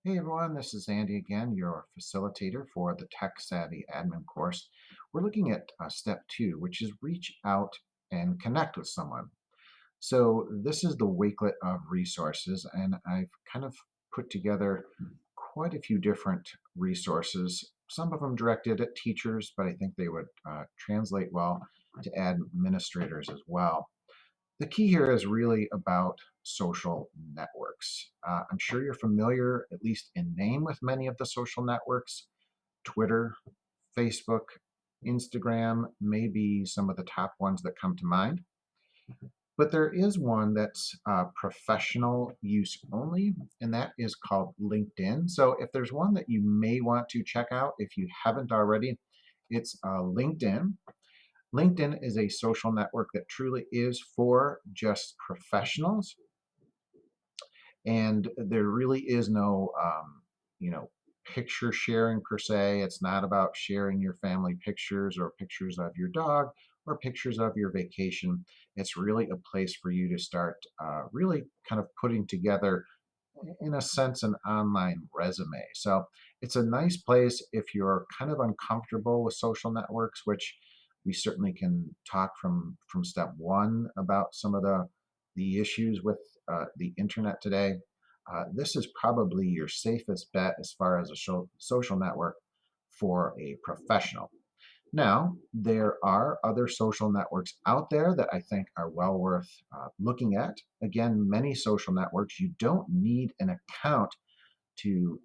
Hey everyone, this is Andy again, your facilitator for the Tech Savvy Admin course. We're looking at step 2, which is reach out and connect with someone. So this is the wakelet of resources, and I've kind of put together quite a few different resources, some of them directed at teachers, but I think they would translate well to administrators as well. The key here is really about social networks. I'm sure you're familiar, at least in name, with many of the social networks. Twitter, Facebook, Instagram may be some of the top ones that come to mind. But there is one that's professional use only, and that is called LinkedIn. So if there's one that you may want to check out if you haven't already, it's LinkedIn. LinkedIn is a social network that truly is for just professionals, and there really is no, picture sharing per se. It's not about sharing your family pictures or pictures of your dog or pictures of your vacation. It's really a place for you to start really kind of putting together, in a sense, an online resume. So it's a nice place if you're kind of uncomfortable with social networks, which we certainly can talk from step one about some of the issues with the internet today. This is probably your safest bet as far as a social network for a professional. Now, there are other social networks out there that I think are well worth looking at. Again, many social networks, you don't need an account to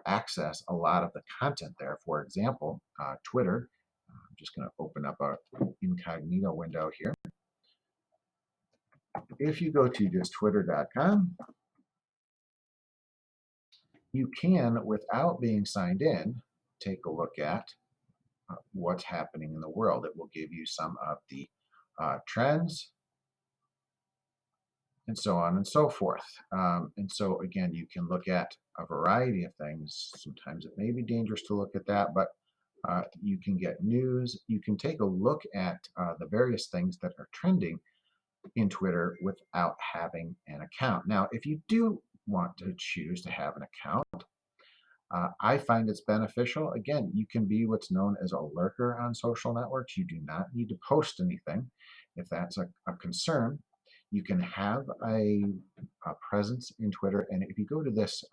access a lot of the content there. For example, Twitter. I'm just going to open up an incognito window here. If you go to just twitter.com, you can, without being signed in, take a look at what's happening in the world. It will give you some of the trends and so on and so forth. And so again, you can look at a variety of things. Sometimes it may be dangerous to look at that, but you can get news. You can take a look at the various things that are trending in Twitter without having an account. Now, if you do want to choose to have an account, I find it's beneficial. Again, you can be what's known as a lurker on social networks. You do not need to post anything if that's a concern. You can have a presence in Twitter. And if you go to this,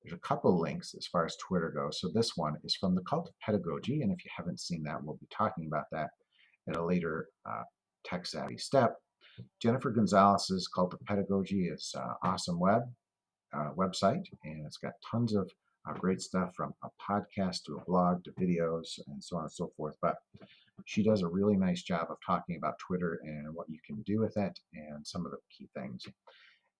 there's a couple links as far as Twitter goes. So this one is from the Cult of Pedagogy. And if you haven't seen that, we'll be talking about that at a later tech savvy step. Jennifer Gonzalez's Cult of Pedagogy is awesome website, and it's got tons of great stuff from a podcast to a blog to videos and so on and so forth. But she does a really nice job of talking about Twitter and what you can do with it and some of the key things.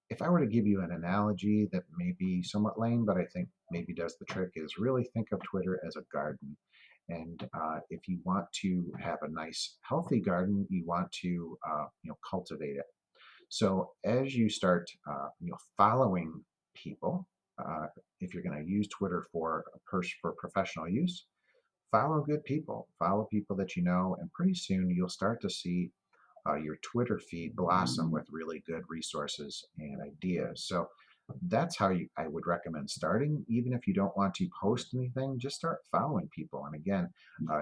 If I were to give you an analogy that may be somewhat lame, but I think maybe does the trick, is really think of Twitter as a garden. And if you want to have a nice, healthy garden, you want to, cultivate it. So as you start, following people, uh, if you're going to use Twitter for professional use, follow good people, follow people that you know, and pretty soon you'll start to see your Twitter feed blossom with really good resources and ideas. So that's how I would recommend starting. Even if you don't want to post anything, just start following people. And again,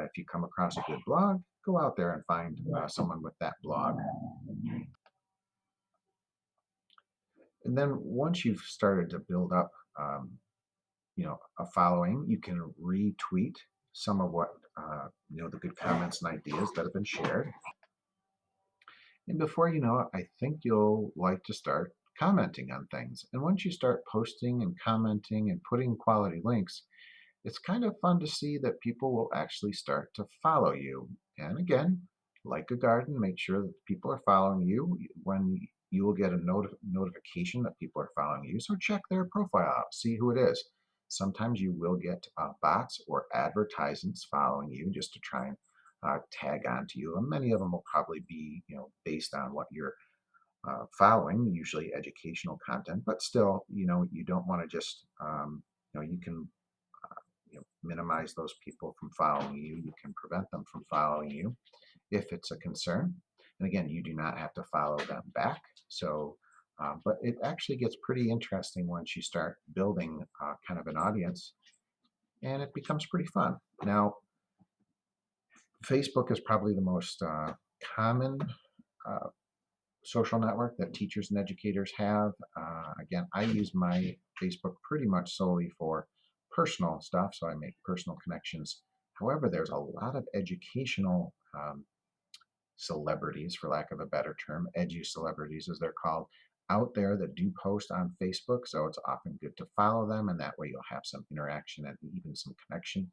if you come across a good blog, go out there and find someone with that blog. And then once you've started to build up, a following, you can retweet some of what the good comments and ideas that have been shared. And before you know it, I think you'll like to start commenting on things. And once you start posting and commenting and putting quality links, it's kind of fun to see that people will actually start to follow you. And again, like a garden, make sure that people are following you. When you will get a notification that people are following you, so check their profile out, see who it is. Sometimes you will get bots or advertisements following you just to try and tag onto you, and many of them will probably be, based on what you're following, usually educational content. But still, you don't want to just, you can minimize those people from following you. You can prevent them from following you if it's a concern. And again, you do not have to follow them back. So But it actually gets pretty interesting once you start building kind of an audience, and it becomes pretty fun. Now, Facebook is probably the most common uh, social network that teachers and educators have. Again, I use my Facebook pretty much solely for personal stuff, so I make personal connections. However, there's a lot of educational celebrities, for lack of a better term, edu celebrities as they're called, out there that do post on Facebook. So it's often good to follow them, and that way you'll have some interaction and even some connection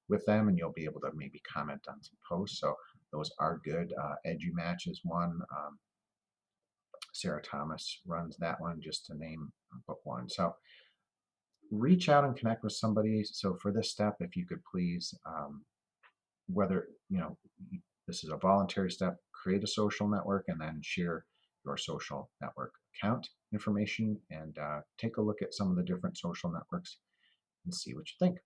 with them, and you'll be able to maybe comment on some posts. So those are good. EduMatch is one. Sarah Thomas runs that one, just to name but one. So reach out and connect with somebody. So for this step, if you could please, whether this is a voluntary step, create a social network and then share your social network account information and take a look at some of the different social networks and see what you think.